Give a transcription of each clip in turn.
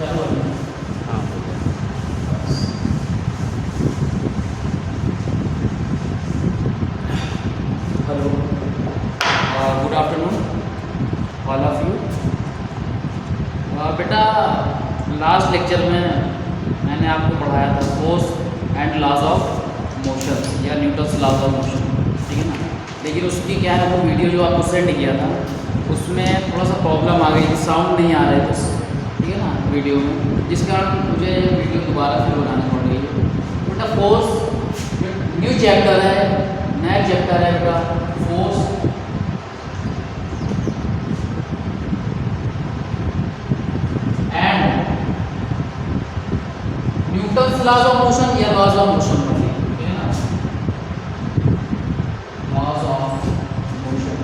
चलो। हाँ हो गया। Hello, good afternoon all of you. बेटा, लास्ट लेक्चर में मैंने आपको पढ़ाया था force and laws of motion या न्यूटन्स लॉज ऑफ मोशन, ठीक है ना। लेकिन उसकी क्या है, वो वीडियो जो आपको सेंड किया था उसमें थोड़ा सा प्रॉब्लम आ गई, साउंड नहीं आ रहे थे, ठीक है ना, वीडियो में, जिस कारण मुझे वीडियो दोबारा फिर बनानी पड़ रही है। बेटा फोर्स न्यू चैप्टर है, नया चैप्टर है बेटा, force and Newton's laws of motion या लॉज ऑफ मोशन, ठीक है ना, लॉज ऑफ मोशन।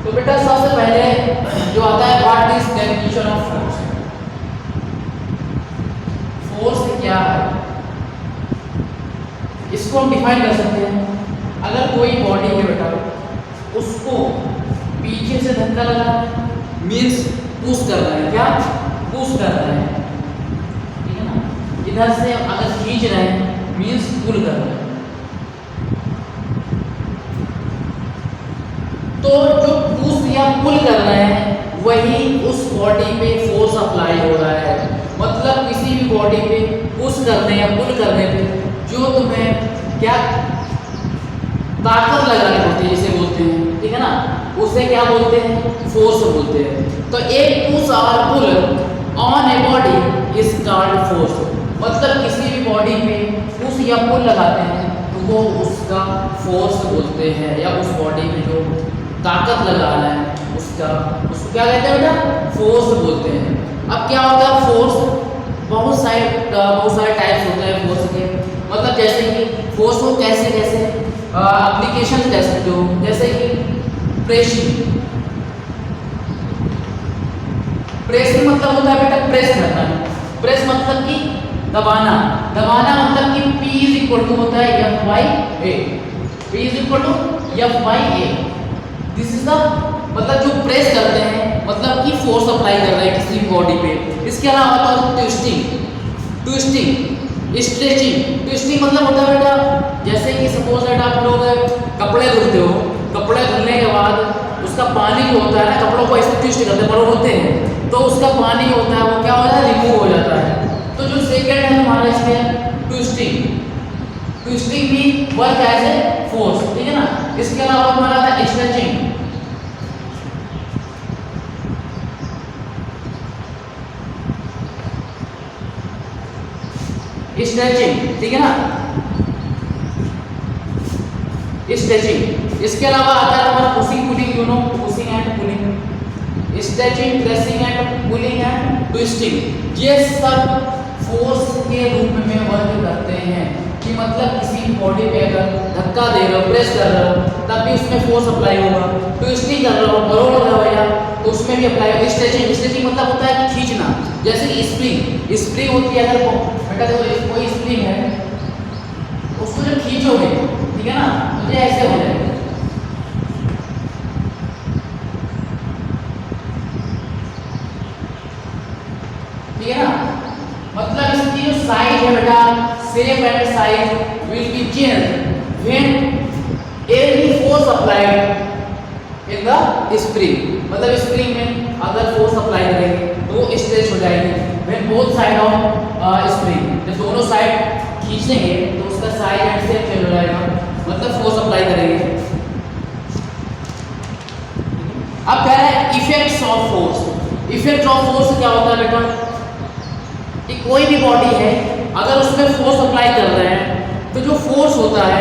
तो बेटा सबसे पहले जो आता है, what is definition of force. Force क्या है, इसको हम डिफाइन कर सकते हैं। अगर कोई बॉडी है बेटा, उसको पीछे से धक्का लगा मीन्स पुश कर रहे हैं, क्या पुश कर रहे हैं, ठीक है ना। इधर से अगर खींच रहे हैं मीन्स पुल कर रहे हैं। तो जो पुश या पुल कर रहे हैं वही उस बॉडी पे फोर्स अप्लाई हो रहा है। मतलब किसी भी बॉडी पे पुश करने या पुल करने पे जो तुम्हें क्या ताकत लगानी पड़ती है, जिसे बोलते हैं, ठीक है ना, उसे क्या बोलते हैं, फोर्स बोलते हैं। तो एक पुश और pull on a body is called force. मतलब किसी भी बॉडी पे पुश या पुल लगाते हैं तो वो उसका फोर्स बोलते हैं, या उस बॉडी में जो ताकत लगा रहा है उसको क्या कहते हैं बेटा, फोर्स बोलते हैं। अब क्या होता है फोर्स, बहुत सारे टाइप्स होते हैं फोर्स के। मतलब जैसे कि फोर्स को कैसे कैसे एप्लीकेशन कह सकते हो, जैसे कि प्रेसिंग। प्रेसिंग मतलब होता है बेटा प्रेस करना। प्रेस मतलब कि दबाना। दबाना मतलब कि P इज इक्वल टू होता है F by A। P is equal to F by A। This is the मतलब जो प्रेस करते हैं, मतलब कि फोर्स अप्लाई कर रहे हैं किसी बॉडी पे। इसके अलावा होता है ट्विस्टिंग, स्ट्रेचिंग। ट्विस्टिंग मतलब होता है बेटा, जैसे कि सपोज दैट आप लोग कपड़े धुलते हो, कपड़े धुलने के बाद उसका पानी जो होता है ना, कपड़ों को ऐसे ट्विस्ट करते हैं, होते हैं, तो उसका पानी होता है वो क्या हो जाता है, रिमूव हो जाता है। तो जो सेकंड है हमारा इसमें ट्विस्टिंग। ट्विस्टिंग भी वर्क एज ए फोर्स, ठीक है ना। इसके अलावा हमारा आता है स्ट्रेचिंग। स्ट्रेचिंग, ठीक है ना, स्ट्रेचिंग। इसके अलावा आता है हमारा पुशिंग पुलिंग, दोनों pushing and pulling, stretching, pressing and pulling and twisting. ये सब फोर्स के रूप में वर्क करते हैं। कि मतलब किसी बॉडी पे अगर धक्का दे रहे हो, प्रेस कर रहे हो, तब भी उसमें फोर्स अप्लाई होगा। ट्विस्टिंग कर रहे हो, मरोड़ रहे हो या, तो उसमें भी अप्लाई होगा। स्ट्रेचिंग मतलब होता है कि खींचना। जैसे कि स्प्रिंग होती है, अगर बेटा देखो कोई स्प्रिंग है, उसको जब खींचोगे, ठीक है ना, तो ये ऐसे हो जाएगा, ठीक है ना। मतलब इसकी जो साइज है बेटा, shape and size will be change when any force applied in the spring. मतलब स्प्रिंग में अगर फोर्स अप्लाई करेंगे तो वो स्ट्रेच हो जाएगी। When both side of spring, जब दोनों साइड खींचेंगे तो उसका साइज एंड शेप चेंज हो जाएगा, मतलब फोर्स अप्लाई करेंगे। अब कह रहे हैं effects of force. Effect of force क्या होता है बेटा, कि कोई भी बॉडी है अगर उसमें फोर्स अप्लाई कर रहे हैं तो जो फोर्स होता है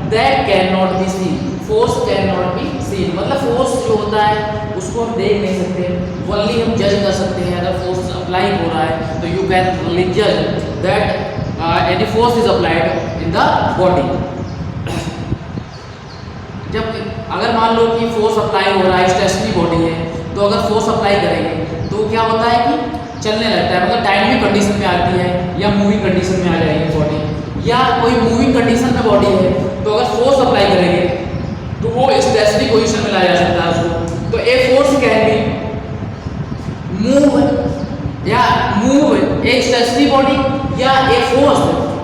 that can not be seen. Force can not be seen मतलब फोर्स जो होता है उसको हम देख नहीं सकते, ओनली हम जज कर सकते हैं। अगर फोर्स अप्लाई हो रहा है तो यू कैन ओनली जज that any force is applied in the body. जब अगर मान लो कि फोर्स अप्लाई हो रहा है, स्टेशनरी बॉडी है, तो अगर फोर्स अप्लाई करेंगे तो क्या होता है कि चलने लगता है, मतलब डायनेमिक कंडीशन में आती है या मूविंग कंडीशन में आ जाएगी बॉडी। या कोई मूविंग कंडीशन में बॉडी है तो अगर फोर्स अप्लाई करेंगे स्टेशनरी पोजीशन में लाया जा सकता है उसको। तो a force can be move या मूव ए स्टेशनरी बॉडी या a force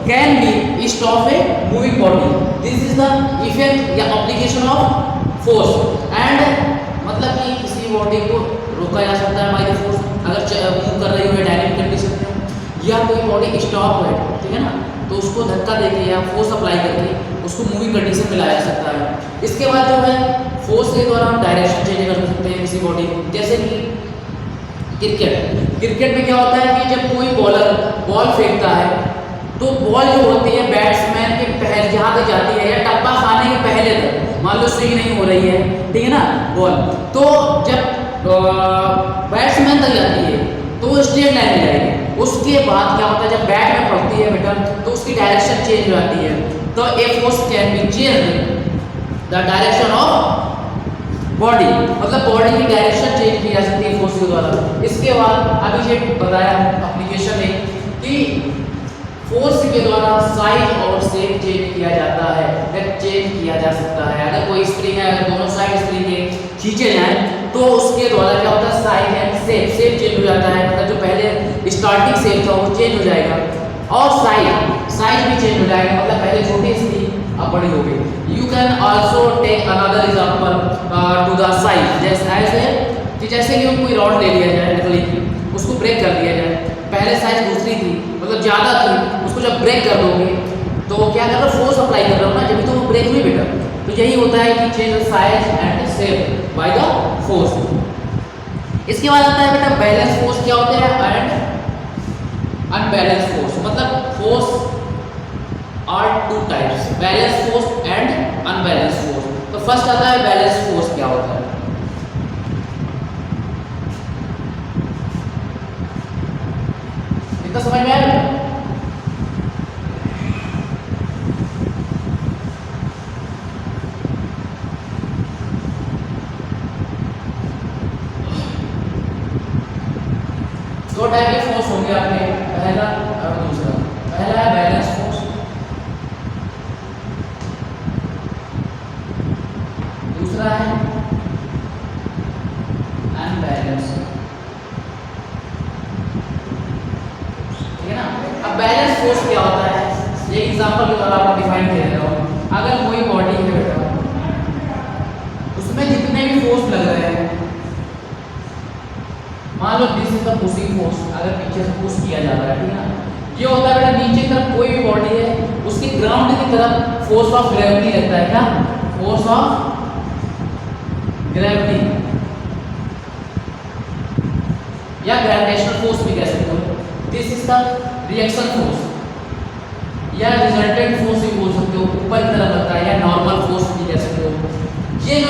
can be stop a moving body. This is the effect या एप्लीकेशन ऑफ फोर्स। एंड मतलब कि किसी बॉडी को रोका जा सकता है बाय द फोर्स, अगर मूव कर रही हो डायनेमिक कंडीशन में, या कोई बॉडी स्टॉप है, ठीक है ना, तो उसको धक्का देके या फोर्स अप्लाई करके उसको मूविंग कंडीशन में लाया जा सकता है। इसके बाद जो है फोर्स के द्वारा हम डायरेक्शन चेंज कर सकते हैं किसी बॉडी को। जैसे कि क्रिकेट में क्या होता है कि जब कोई बॉलर बॉल फेंकता है तो बॉल जो होती है बैट्समैन के पहले जहाँ तक जाती है या टप्पा खाने के पहले तक, मान लो स्विंग नहीं हो रही है, ठीक है ना बॉल, तो जब बैट्समैन तक जाती है तो वो स्ट्रेट लाइन में जाएगी। उसके बाद क्या होता है जब बैट में पड़ती है बेटा तो उसकी डायरेक्शन चेंज हो जाती है। तो a force can be change the direction of body, मतलब बॉडी की डायरेक्शन चेंज की जा सकती है फोर्स के द्वारा। इसके बाद अभी ये बताया एप्लीकेशन में कि फोर्स के द्वारा साइज और शेप चेंज किया जाता है या चेंज किया जा सकता है। अगर कोई स्प्रिंग है, अगर दोनों साइड स्प्रिंग के खींचे जाएं तो उसके द्वारा क्या होता है साइज एंड शेप चेंज हो जाता है। मतलब जो पहले स्टार्टिंग शेप था वो चेंज हो जाएगा और साइज भी चेंज हो जाएगा, मतलब पहले छोटी थी अब बड़ी हो गई। You can also take another example to the size, जैसे कि कोई रॉड ले लिया जाए लकड़ी की, उसको ब्रेक कर दिया जाए, पहले साइज दूसरी थी मतलब ज़्यादा थी, उसको जब ब्रेक कर दोगे तो क्या कर रहे हो फोर्स अप्लाई कर रहे हो ना, जब तो वो ब्रेक हुई बेटा। तो यही होता है कि change size and shape by the force. इसके बाद आता है बेटा बैलेंस फोर्स क्या होते हैं एंड अनबैलेंस फोर्स। मतलब force are two types, balance force and unbalance force. तो फर्स्ट आता है बैलेंस फोर्स क्या होता है। इतना समझ में आया? दो टाइप के फोर्स होंगे आपके, पहला और दूसरा। पहला है बैलेंस फोर्स, दूसरा है अनबैलेंस, ठीक है ना। अब बैलेंस फोर्स क्या होता है ये एग्जांपल के द्वारा आपको डिफाइन कर रहा हूं। अगर कोई बॉडी है बेटा, उसमें जितने भी फोर्स लग रहे हैं, मान लो this is the pushing force, अगर पीछे से पुश किया जा रहा है, ठीक है ना, ये होता है बेटा नीचे की तरफ कोई भी बॉडी है उसकी ग्राउंड की तरफ फोर्स ऑफ ग्रेविटी लगता है। क्या फोर्स ऑफ ग्रेविटी या ग्रेविटेशनल फोर्स भी कह सकते हो। This is the reaction force या रिजल्टेंट फोर्स भी बोल सकते हो, ऊपर की तरफ लगता है, या नॉर्मल फोर्स भी कह सकते हो। ये जो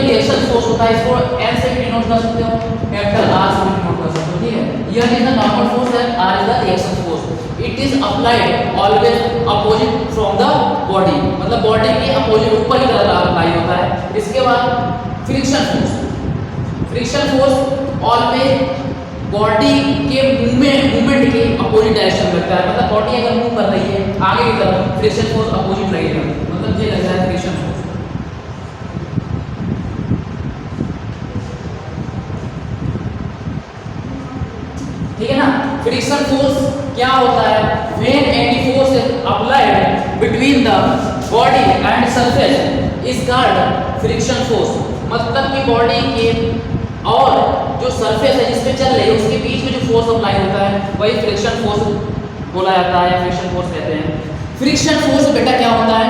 रिएक्शन फोर्स होता है इसको N से भी डिनोट कर सकते हो, कैपिटल R से भी डिनोट कर सकते हो, ठीक है। Here is the normal force and R is the reaction force. It is applied always opposite from the body, मतलब बॉडी के अपोजिट ऊपर की तरफ अप्लाई होता है। इसके बाद फ्रिक्शन फोर्स ऑलवेज बॉडी के मूवमेंट के अपोजिट डायरेक्शन में लगता है। मतलब बॉडी अगर मूव कर रही है आगे की तरफ, फ्रिक्शन फोर्स अपोजिट रहेगा, मतलब ये लगता है फ्रिक्शन फोर्स। ठीक है ना। फ्रिक्शन फोर्स क्या होता है? When any force is applied between the body and surface is called friction force. मतलब कि बॉडी के और जो सरफेस है जिस पे चल रही है उसके बीच में जो फोर्स अप्लाई होता है वही फ्रिक्शन फोर्स बोला जाता है या फ्रिक्शन फोर्स कहते हैं। फ्रिक्शन फोर्स बेटा क्या होता है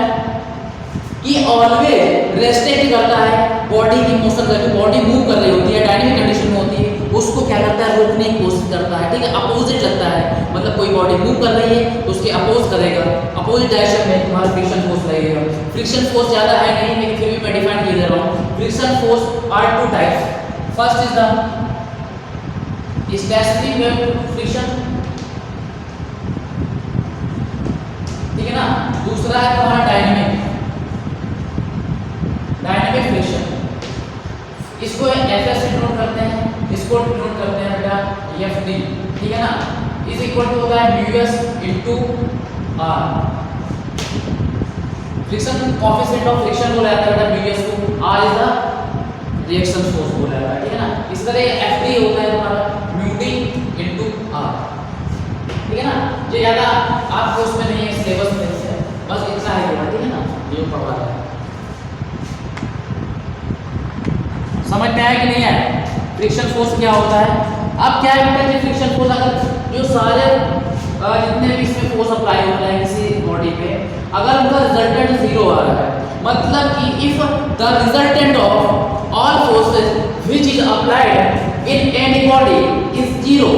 कि ऑलवेज रेस्ट्रिक्ट करता है बॉडी की मोशन का, जो बॉडी मूव कर रही होती है डायनामिक कंडीशन में होती है उसको क्या करता है रोकने की कोशिश करता है, ठीक है, अपोजिट लगता है। मतलब कोई बॉडी मूव कर रही है तो उसके अपोज करेगा, अपोजिट डायरेक्शन में तुम्हारा फ्रिक्शन फोर्स लगेगा। फ्रिक्शन फोर्स ज़्यादा है नहीं लेकिन फिर भी मैं डिफाइन किए दे रहा हूँ। Friction force are two types. First is the stationary wave friction, ठीक है ना। दूसरा है तुम्हारा डायनामिक फ्रिक्शन, इसको एफएस से डिनोट करते हैं, इसको डिनोट करते हैं बेटा एफडी, ठीक है ना। इज इक्वल टू होता है mu s into R. Friction coefficient of friction बोला जाता है बेटा म्यूएस को, R is the reaction force बोला जाता है, ठीक है ना। इस तरह Fd होता है तुम्हारा म्यू डी इनटू आर, ठीक है ना। ये ज़्यादा आपको उसमें नहीं है, सिलेबस में नहीं है, बस इतना है केवल, ठीक है ना, ये पढ़वा रहा है। समझ में आया कि नहीं आया फ्रिक्शन फोर्स क्या होता है। अब क्या है कि फ्रिक्शन फोर्स अगर जो सारे जितने भी इसमें फोर्स अप्लाई हो रहे हैं किसी बॉडी पे, अगर उनका रिजल्टेंट जीरो आ रहा है, मतलब कि if the resultant of all forces which is applied in any body is zero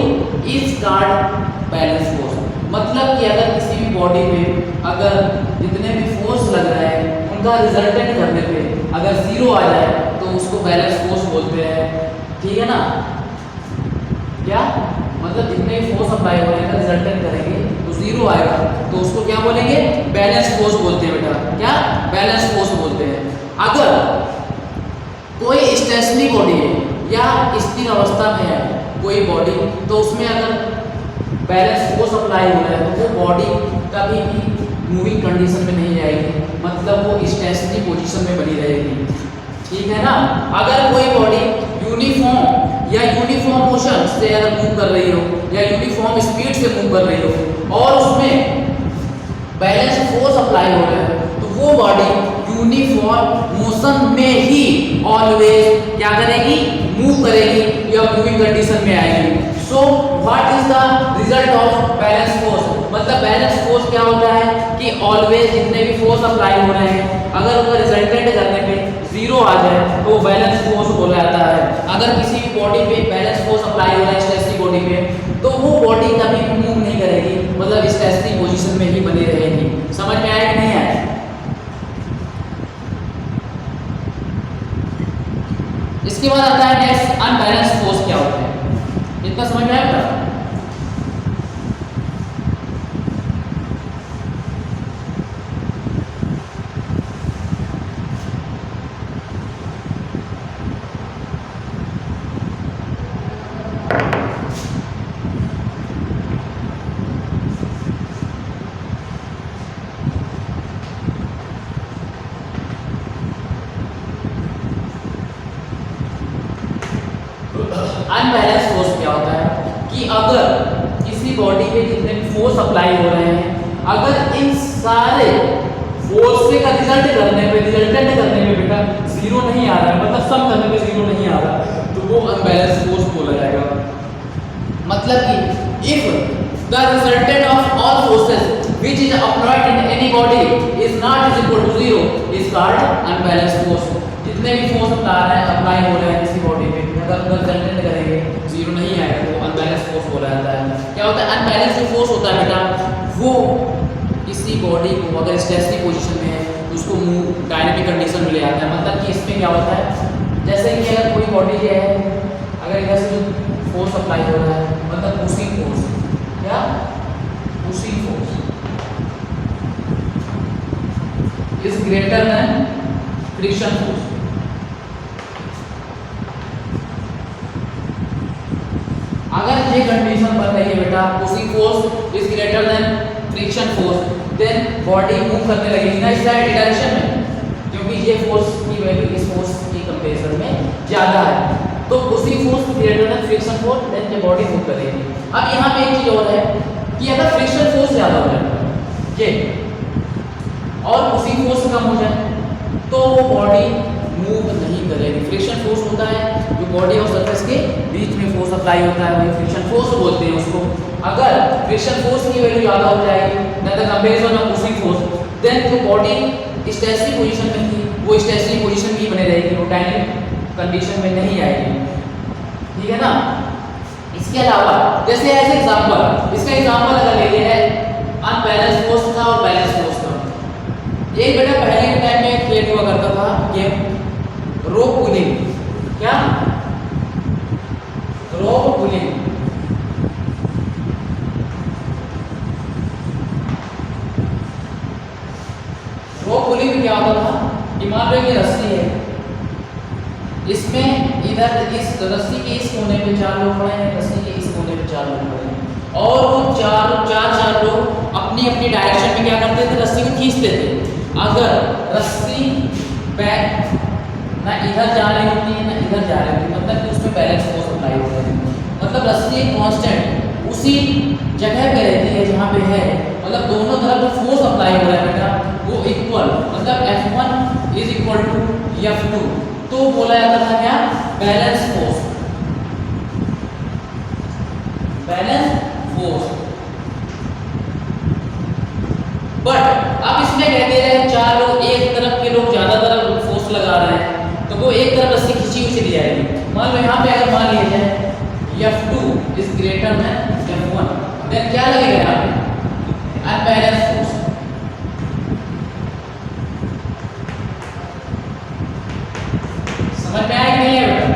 is called balance force. मतलब कि अगर किसी भी बॉडी में अगर जितने भी फोर्स लग रहे हैं उनका रिजल्टेंट करने पे अगर जीरो आ जाए तो उसको बैलेंस फोर्स बोलते हैं, ठीक है ना। क्या मतलब जितने भी फोर्स अप्लाई हो रहे हैं रिजल्टेंट करेंगे तो जीरो आएगा तो उसको क्या बोलेंगे, बैलेंस फोर्स बोलते हैं बेटा। क्या बैलेंस फोर्स बोलते हैं। अगर कोई स्टेशनरी बॉडी है या स्थिर अवस्था में है कोई बॉडी, तो उसमें अगर बैलेंस फोर्स अप्लाई हो रहा है तो वो बॉडी कभी भी मूविंग कंडीशन में नहीं जाएगी, मतलब वो स्टेशनरी पोजीशन में बनी रहेगी, ठीक है ना। अगर कोई बॉडी यूनिफॉर्म या यूनिफॉर्म मोशन से अगर मूव कर रही हो या यूनिफॉर्म स्पीड से मूव कर रही हो और उसमें बैलेंस फोर्स अप्लाई हो रहा है तो वो बॉडी यूनिफॉर्म मोशन में ही ऑलवेज क्या करेगी, मूव करेगी या मूविंग कंडीशन में आएगी। So what is the result of balance force, मतलब बैलेंस फोर्स क्या होता है कि ऑलवेज जितने भी फोर्स अप्लाई हो रहे हैं अगर उनका रिजल्टेंट करने पे जीरो आ जाए तो बैलेंस फोर्स बोला जाता है। अगर किसी भी बॉडी पे बैलेंस फोर्स अप्लाई हो रहा है स्टेशनरी बॉडी पे तो वो बॉडी कभी भी मूव नहीं करेगी, मतलब स्टेशनरी पोजीशन में ही बनी रहेगी। समझ में आया कि नहीं आया। इसके बाद आता है नेक्स्ट अनबैलेंस फोर्स क्या होता है, इतना समझ में आया बेटा। अनबैलेंस फोर्स क्या होता है कि अगर किसी बॉडी पे जितने भी फोर्स अप्लाई हो रहे हैं अगर इन सारे फोर्स का रिजल्टेंट करने में बेटा जीरो नहीं आ रहा है, मतलब सम करने में जीरो नहीं आ रहा तो वो अनबैलेंस फोर्स बोला जाएगा। मतलब कि if the resultant of all forces which is applied in any body is not is equal to zero is called unbalance force. जितने भी फोर्स अप्लाई हो रहे हैं किसी बॉडी पे अगर उनका रिजल्टेंट करेंगे जीरो नहीं आएगा तो अनबैलेंस फोर्स बोला जाता है। क्या होता है अनबैलेंस जो फोर्स होता है बेटा वो किसी बॉडी को अगर स्टेशनरी पोजीशन में है तो उसको मूव डायनेमिक कंडीशन में ले आता है। मतलब कि इसमें क्या होता है जैसे कि अगर कोई बॉडी है अगर इधर से जो फोर्स अप्लाई हो रहा है मतलब पुशिंग फोर्स, क्या pushing force is greater than friction force. अगर ये कंडीशन बन रही है बेटा pushing force is greater than friction force then body move करने लगेगी ना इस साइड डायरेक्शन में, क्योंकि ये फोर्स की वैल्यू इस फोर्स की कंपैरिजन में ज्यादा है तो pushing force greater than friction force then ये बॉडी मूव करेगी। अब यहाँ पे एक चीज और है कि अगर फ्रिक्शन फोर्स ज्यादा हो जाए ये और पुशिंग फोर्स कम हो जाए तो वो बॉडी मूव नहीं करेगी। फ्रिक्शन फोर्स होता है जो बॉडी और सरफेस के बीच में फोर्स अप्लाई होता है वही फ्रिक्शन फोर्स बोलते हैं उसको। अगर फ्रिक्शन फोर्स की वैल्यू ज़्यादा हो जाएगी ना the comparison of pushing force then जो बॉडी स्टेशनरी पोजीशन में थी वो स्टेशनरी पोजीशन में ही बने रहेगी, वो डायनेमिक कंडीशन में नहीं आएगी, ठीक है ना। इसके अलावा जैसे एज एग्जांपल इसका एग्जांपल अगर ले लिया है अनबैलेंस फोर्स का और बैलेंस फोर्स का। एक बेटा पहले के टाइम में खेल हुआ करता था गेम रोप पुलिंग, क्या रोप पुलिंग। रोप पुलिंग में क्या होता था कि मान लो ये रस्सी है इसमें इधर इस रस्सी के इस कोने पे 4 लोग खड़े हैं, रस्सी के इस कोने पे 4 लोग खड़े हैं और वो चार लोग अपनी अपनी डायरेक्शन में क्या करते थे रस्सी को खींचते थे। अगर रस्सी बैक ना इधर जा रही होती है ना इधर जा रही होती है, मतलब कि उसमें बैलेंस फोर्स अप्लाई होता है। मतलब रस्सी कांस्टेंट उसी जगह पे रहती है जहाँ पे है, मतलब दोनों तरफ जो फोर्स अप्लाई हो रहा है बेटा वो इक्वल, मतलब F1 is equal to F2, तो बोला जाता था क्या, balance force, balance force. But अब इसमें कह दे रहे हैं चार लोग, एक तरफ के लोग ज्यादा तरफ फोर्स लगा रहे हैं तो वो एक तरफ रस्सी खींची हुई चली जाएगी। मान लो यहाँ पे अगर मान लिया जाए F2 is greater then F1, then क्या लगेगा यहाँ पे, अनबैलेंस फोर्स। समझ में आया कि नहीं है बेटा?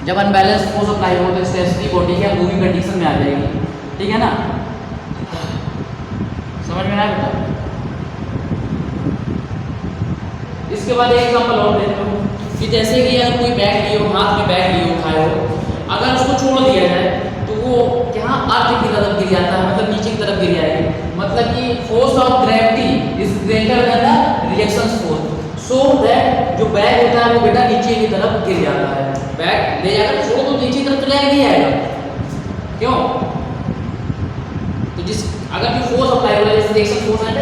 जब अनबैलेंस फोर्स अप्लाई हो तो स्टेशनरी बॉडी क्या मूविंग कंडीशन में आ जाएगी, ठीक है ना? समझ में आया बेटा? इसके बाद एक एग्जांपल और देते हो कि जैसे कि अगर कोई बैग लिए हो, हाथ में बैग लिए हो, उठाए हो, अगर उसको छोड़ दिया जाए तो वो यहाँ अर्थ की तरफ गिर जाता है, मतलब नीचे की तरफ गिर जाएगी। मतलब कि force of gravity is greater then the reaction force, so that जो बैग होता है वो बेटा नीचे की तरफ गिर जाता है। बैग ले जाकर छोड़ो तो नीचे की तरफ चला नहीं आएगा, क्यों? तो जिस अगर जो फोर्स अप्लाई हो रहा है जैसे रिएक्शन फोर्स है,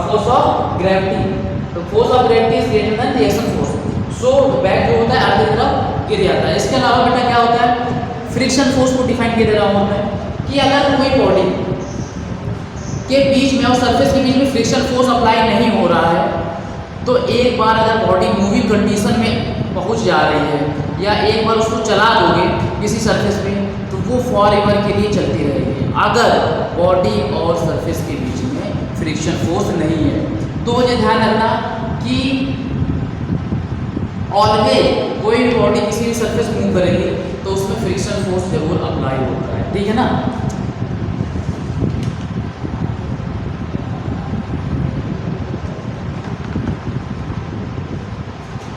फोर्स ऑफ ग्रेविटी, तो force of gravity is greater then reaction force, so bag जो होता है अर्थ की तरफ गिर जाता है। इसके अलावा बेटा क्या होता है, फ्रिक्शन फोर्स को डिफाइन कर दे रहा हूँ मैं कि अगर कोई बॉडी के बीच में और सरफेस के बीच में फ्रिक्शन फोर्स अप्लाई नहीं हो रहा है तो एक बार अगर बॉडी मूविंग कंडीशन में पहुंच जा रही है या एक बार उसको चला दोगे किसी सरफेस पे तो वो फॉर एवर के लिए चलती रहेगी, अगर बॉडी और सरफेस के बीच में फ्रिक्शन फोर्स नहीं है। तो ये ध्यान रखना कि ऑलवेज कोई भी बॉडी किसी भी सरफेस मूव करेगी तो उसमें फ्रिक्शन फोर्स जरूर अप्लाई होता है, ठीक है ना?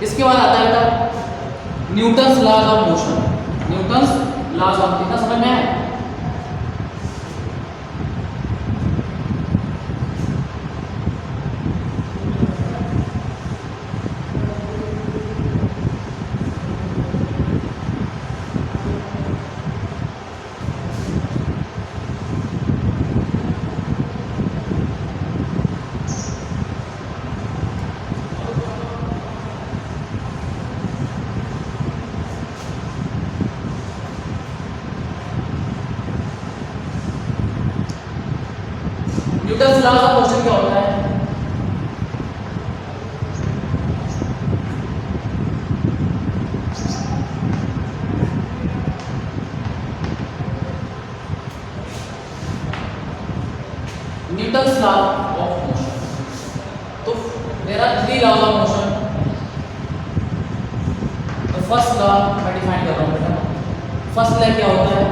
इसके बाद आता है बेटा Newton's laws of motion. Newton's laws of, कितना समझ में आया? न्यूटन्स लॉज ऑफ मोशन क्या होता है? न्यूटन्स लॉ ऑफ मोशन, तो there are 3 laws of motion. तो फर्स्ट लॉ मैं डिफाइन कर रहा हूं बेटा। फर्स्ट लॉ क्या होता है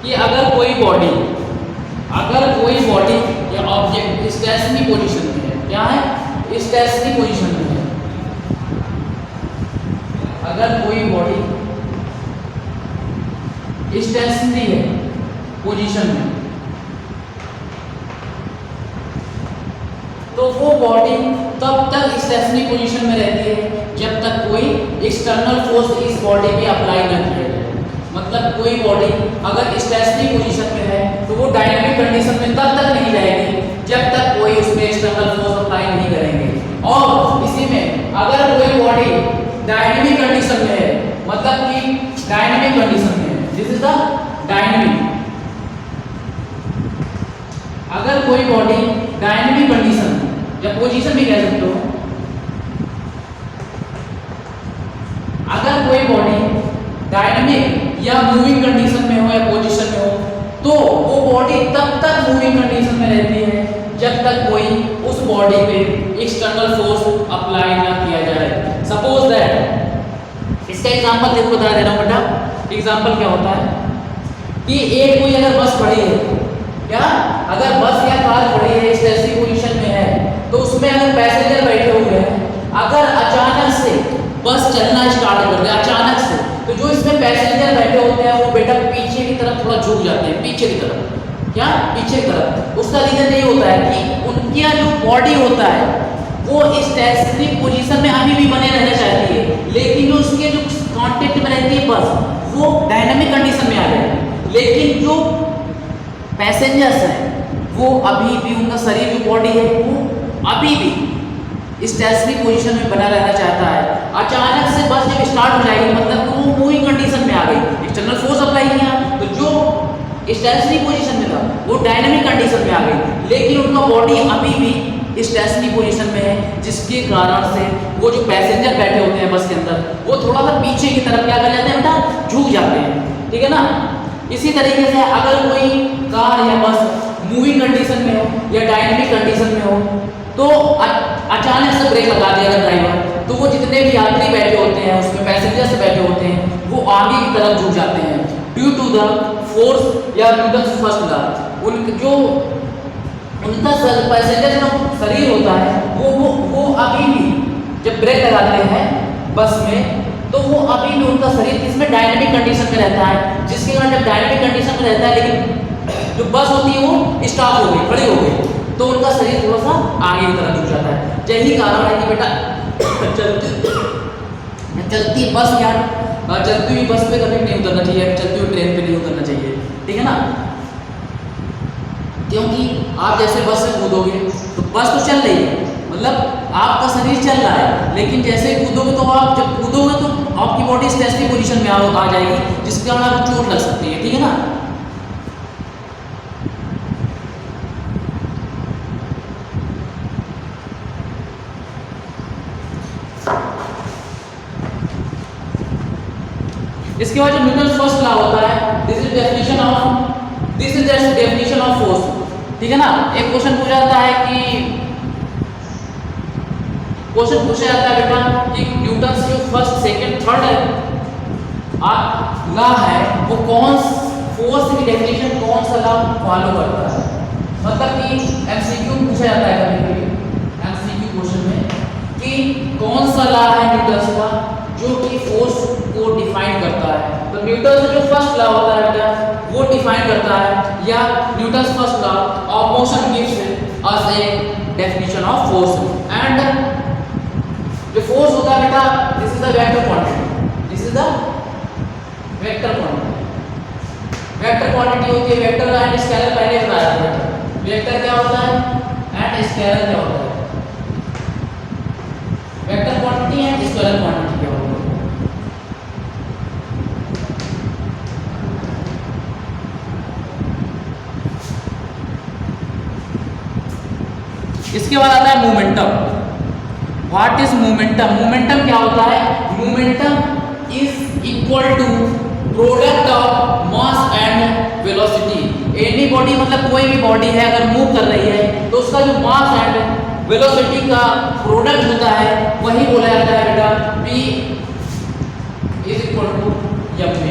कि अगर कोई बॉडी या ऑब्जेक्ट स्टेशनरी पोजीशन में है, क्या है, स्टेशनरी पोजीशन में है, अगर कोई बॉडी स्टेशनरी है पोजीशन में तो वो बॉडी तब तक स्टेशनरी पोजीशन में रहती है जब तक कोई एक्सटर्नल फोर्स इस बॉडी पे अप्लाई न किया जाए। मतलब कोई बॉडी अगर स्टेशनरी पोजीशन में है तो वो डायनामिक कंडीशन में तब तक नहीं जाएगी जब तक कोई उसमें एक्सटर्नल फोर्स अप्लाई नहीं करेंगे। और इसी में अगर कोई बॉडी डायनामिक कंडीशन में है, मतलब कि डायनामिक कंडीशन में है, दिस इज द डायनामिक, अगर कोई बॉडी डायनामिक कंडीशन या पोजीशन भी कह सकते हो, अगर कोई बॉडी डायनामिक या मूविंग कंडीशन में हो या पोजीशन में हो तो वो बॉडी तब तक मूविंग कंडीशन में रहती है जब तक कोई उस बॉडी पे एक्सटर्नल फोर्स अप्लाई ना किया जाए। सपोज दैट, इसका एग्जांपल देखो बता दे रहा हूं बेटा। एग्जांपल क्या होता है कि एक कोई अगर बस खड़ी है, क्या अगर बस या कार खड़ी है स्टेशनरी पोजीशन में है तो उसमें अगर पैसेंजर बैठे हुए हैं, अगर अचानक से बस चलना स्टार्ट कर दे अचानक से, तो जो इसमें पैसेंजर बैठे होते हैं वो पीछे की तरफ। क्या? पीछे की तरफ। उसका रीजन ये होता है कि उनका जो बॉडी होता है वो स्टेशनरी पोजीशन में अभी भी बने रहना चाहती है, लेकिन जो उसके जो कांटेक्ट में रहती है बस वो डायनामिक कंडीशन में आ जाएगी। लेकिन जो पैसेंजर्स हैं वो अभी भी, उनका शरीर जो बॉडी है वो अभी भी स्टेशनरी पोजीशन में बना रहना चाहता है। अचानक से बस जब स्टार्ट हो जाएगी मतलब वो मूविंग कंडीशन में आ गई, एक्सटर्नल फोर्स अप्लाई किया तो जो स्टेशनरी पोजीशन में था वो डायनामिक कंडीशन में आ गई, लेकिन उनका बॉडी अभी भी स्टेशनरी पोजीशन में है, जिसके कारण से वो जो पैसेंजर बैठे होते हैं बस के अंदर वो थोड़ा सा पीछे की तरफ क्या कर जाते हैं बेटा, झुक जाते हैं। ठीक है ना? इसी तरीके से अगर कोई कार या बस मूविंग कंडीशन में हो या डायनामिक कंडीशन में हो तो अचानक से ब्रेक लगा दिया ड्राइवर, तो वो जितने भी यात्री बैठे होते हैं उसमें पैसेंजर्स बैठे होते हैं वो आगे की तरफ झुक जाते हैं ड्यू टू द फोर्स या न्यूटन्स फर्स्ट लॉ। उनका पैसेंजर जो शरीर होता है वो अभी भी जब ब्रेक लगाते हैं बस में तो वो अभी भी उनका शरीर किसमें, डायनामिक कंडीशन में रहता है, जिसके कारण जब डायनामिक कंडीशन में रहता है लेकिन जो बस होती है वो स्टॉप हो गई, खड़ी हो गई, तो उनका शरीर थोड़ा सा आगे की तरफ झुक जाता है। यही कारण है कि बेटा चलती बस या चलती हुई बस पे कभी नहीं उतरना चाहिए, चलती हुई ट्रेन पे नहीं उतरना चाहिए। ठीक है ना? क्योंकि आप जैसे बस से कूदोगे तो बस तो चल रही है, मतलब आपका शरीर चल रहा है, लेकिन जैसे कूदोगे तो आप जब कूदोगे तो आपकी बॉडी स्टेशनरी पोजीशन में आ जाएगी, जिसके कारण आपको चोट लग सकती है। ठीक है ना? इसके बाद जो न्यूटन फर्स्ट लॉ होता है, this is definition of force. ठीक है ना? एक क्वेश्चन पूछा जाता है कि बेटा कि न्यूटन जो फर्स्ट सेकंड थर्ड लॉ है वो कौन फोर्स की डेफिनेशन कौन सा लॉ फॉलो करता है। मतलब कि एमसीक्यू पूछा जाता है कभी कभी एमसीक्यू क्वेश्चन में कि कौन सा लॉ है न्यूटन का जो कि फोर्स को डिफाइन करता है। तो न्यूटन जो फर्स्ट लॉ होता है बेटा वो डिफाइन करता है, या Newton first law of motion gives us a definition of force. And जो फोर्स होता है बेटा this is the vector quantity, this is the vector quantity. Vector quantity होती है, वेक्टर एंड स्केलर पहले बताया था बेटा। वेक्टर क्या होता है एंड स्केलर क्या होता है, vector quantity and scalar quantity क्या होता है। इसके बाद आता है momentum. What is momentum? Momentum क्या होता है? Momentum is equal to product of mass and velocity. Any body मतलब कोई भी बॉडी है अगर मूव कर रही है तो उसका जो मास एंड वेलोसिटी का प्रोडक्ट होता है वही बोला जाता है बेटा P is equal to mv।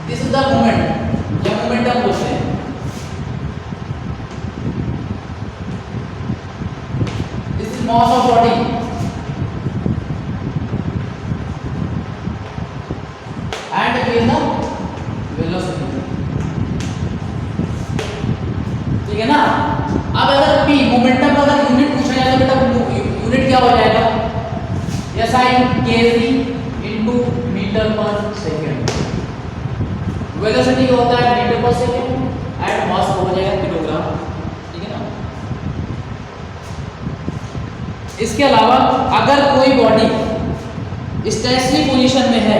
This is the moment या मोमेंटम बोलते हैं। Mass of body and is the velocity। ठीक है ना? अब अगर P मोमेंटम का अगर यूनिट पूछा जाए तो बेटा यूनिट क्या हो जाएगा, SI kg into metre per second. Velocity क्या होता है metre per second and mass हो जाएगा किलोग्राम। इसके अलावा अगर कोई बॉडी स्टेशनरी पोजीशन में है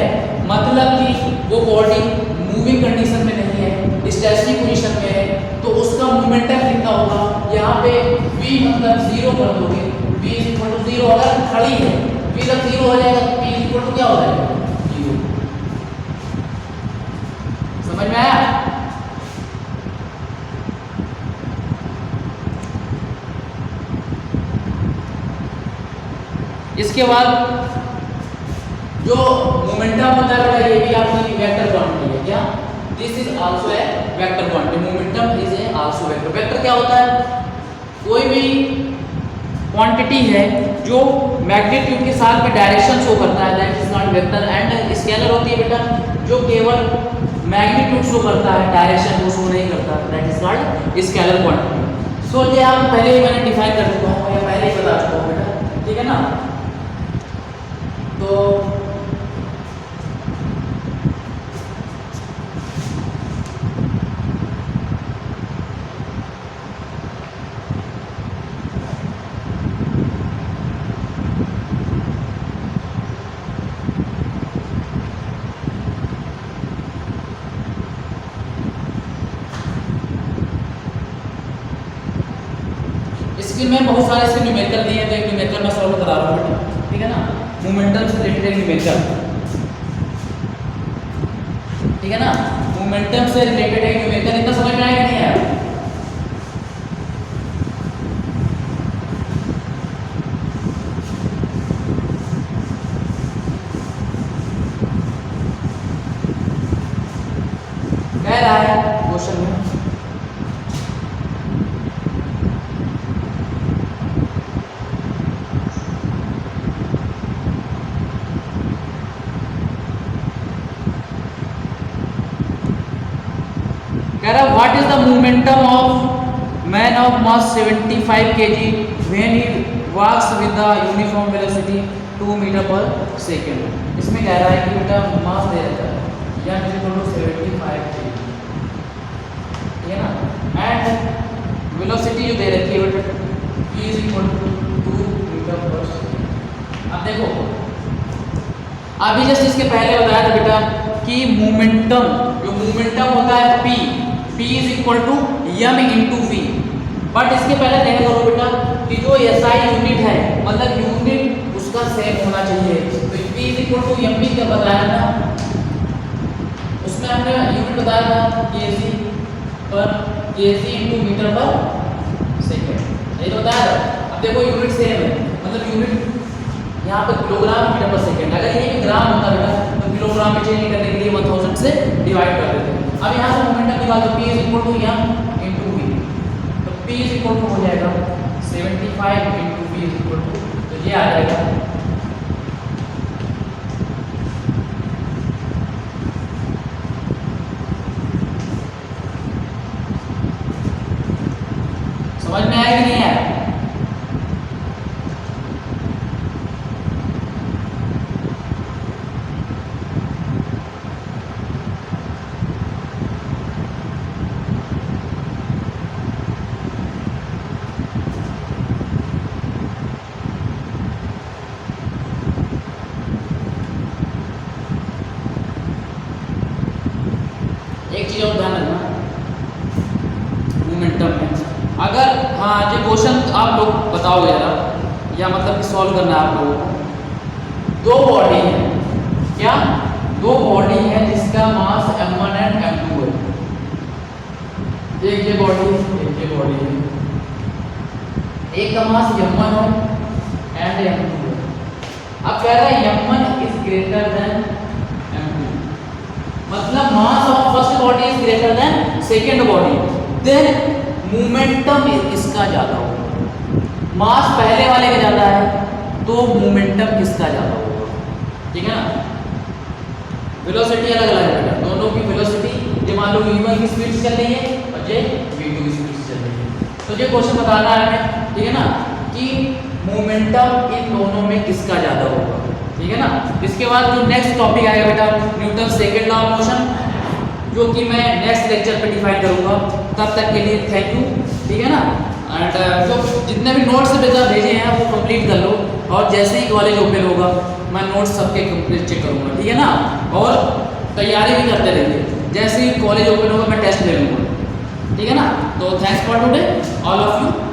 मतलब कि वो बॉडी मूविंग कंडीशन में नहीं है, स्टेशनरी पोजीशन में है, तो उसका मोमेंटम कितना होगा। यहाँ पे v मतलब जीरो कर दोगे, v इक्वल टू जीरो। अगर खड़ी है v जब जीरो हो जाएगा तो p इक्वल टू क्या हो जाएगा, जीरो। समझ में आया? इसके बाद जो मोमेंटम होता है बेटा ये भी आपकी वेक्टर क्वांटिटी है। क्या? This is also a vector quantity. Momentum is a also vector. Vector क्या होता है? कोई भी क्वांटिटी है जो मैग्नीट्यूड के साथ में डायरेक्शन शो करता है, that is not vector. And scalar होती है बेटा जो केवल मैग्नीट्यूड शो करता है, डायरेक्शन वो शो नहीं करता, that is called scalar quantity. So ये आप पहले ही मैंने डिफाइन कर चुका हूँ या पहले ही बता चुका हूँ बेटा, ठीक है ना। तो इसके में बहुत सारे इसके न्यूमेरिकल दिए हैं, तो एक न्यूमेरिकल मैं सॉल्व करा रहा हूँ बेटा, ठीक है ना। मोमेंटम से रिलेटेड एक न्यूमेरिकल, ठीक है ना। मोमेंटम से रिलेटेड एक न्यूमेरिकल, इतना समझ में आया कि नहीं आया? कह रहा है क्वेश्चन में कह रहा what is the momentum of man of mass 75 kg when he walks with the uniform velocity 2 metre per second. इसमें कह रहा है कि बेटा मास दे रखा है या 75 kg, ठीक है ना, एंड वेलोसिटी जो दे रखी है बेटा v is equal to 2 metre per second. अब देखो अभी जस्ट इसके पहले बताया था बेटा कि मोमेंटम, जो मोमेंटम होता है p is equal to m into v. But इसके पहले ध्यान करो बेटा कि जो SI यूनिट है मतलब यूनिट उसका सेम होना चाहिए। तो p is equal to m का बताया था, उसमें हमने यूनिट बताया था kg पर kg into metre per second, यही तो बताया था। अब देखो यूनिट सेम है, मतलब यूनिट यहाँ पे किलोग्राम मीटर पर सेकेंड, अगर ये भी ग्राम होता बेटा तो किलोग्राम में चेंज करने के लिए 1000 से डिवाइड कर देते हैं। अब यहाँ से मोमेंटम निकाल दो, p is equal to m into v, तो p इज इक्वल टू हो जाएगा 75 into v is equal to, तो ये आ जाएगा समझ में आया कि नहीं आया? एक चीज और ध्यान रखना मोमेंटम में, अगर हाँ जो क्वेश्चन आप लोग बताओगे जरा या मतलब कि सॉल्व करना है आप लोगों को। दो बॉडी है, क्या दो बॉडी है जिसका मास m1 एंड m2 है, एक ये बॉडी है एक ये बॉडी है, एक का मास m1 है एंड m2 है। अब कह रहा है m1 is greater than m2, मतलब mass of first body is greater than second body, then momentum इसका ज्यादा होगा। मास पहले वाले का ज्यादा है तो मोमेंटम किसका ज्यादा होगा, ठीक है ना। वेलोसिटी अलग अलग है, दोनों की वेलोसिटी, ये मान लो v1 की स्पीड से चल रही है और ये v2 की स्पीड से चल रही है, तो ये क्वेश्चन बताना है हमें, ठीक है ना, कि मोमेंटम इन दोनों में किसका ज्यादा होगा, ठीक है ना। इसके बाद जो नेक्स्ट टॉपिक आएगा बेटा Newton second law of motion, जो कि मैं नेक्स्ट लेक्चर पे डिफाइन करूंगा। तब तक के लिए थैंक यू, ठीक है ना। एंड जो जितने भी नोट्स बेटा भेजे हैं वो कंप्लीट कर लो, और जैसे ही कॉलेज ओपन होगा मैं नोट्स सबके कंप्लीट चेक करूंगा, ठीक है ना, और तैयारी भी करते रहिए। जैसे ही कॉलेज ओपन होगा मैं टेस्ट ले लूँगा, ठीक है ना। तो thanks for today all of you.